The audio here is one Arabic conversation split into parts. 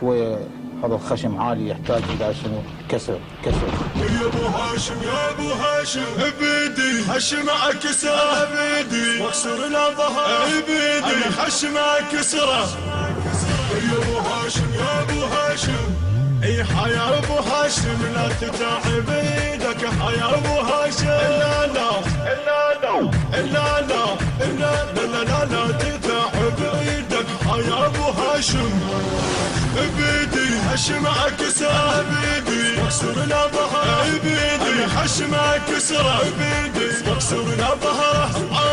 شويه هذا الخشم عالي يحتاج الى شنو كسر. يا ابو هاشم يا ابو هاشم ابدي خشم اكسره ابدي واكسر له ظهره ابدي انا خشم اكسره. يا ابو هاشم يا ابو هاشم اي حيا ابو هاشم لا تتعب ايدك يا ابو هاشم لا لا لا لا لا لا لا لا تتعب ايدك يا ابو هاشم ابدي خشم اكسره ابدي واكسر له ظهره ابدي انا خشم اكسره ابدي واكسر له ظهره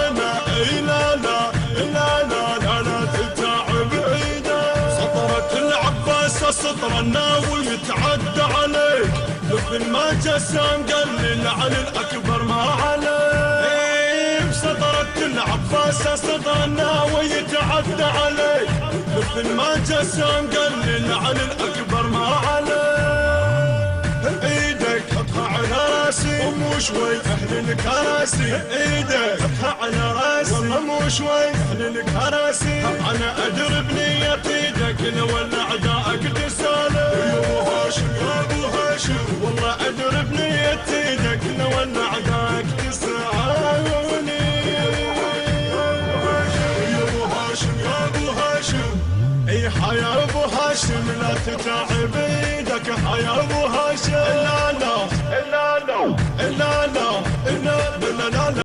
انا اي لا لا لا لا لا لا تتعب ايدك. سطرت العباس سطر الناوي يتعدى عليك لبن ما جسام قلل عن الاكبر ما عليك. سطرت العباس سطر الناوي يتعدى عليك لبن ما جسام قلل عن الاكبر ما عليك. ايدك حطها على راسي ومو شوي اهل الكراسي ايدك حطها على راسي والله مو شوي اهل الكراسي انا ادري بنية ايدك لو اعدائك تسالم. يا ابو هاشم يا ابو هاشم والله ادري بنية ايدك لو اعدائك تسالني. يا ابو هاشم يا ابو هاشم اي حيا ابو هاشم لا تتعب ايدك يا ابو هاشم لا لا لا لا لا لا لا لا لا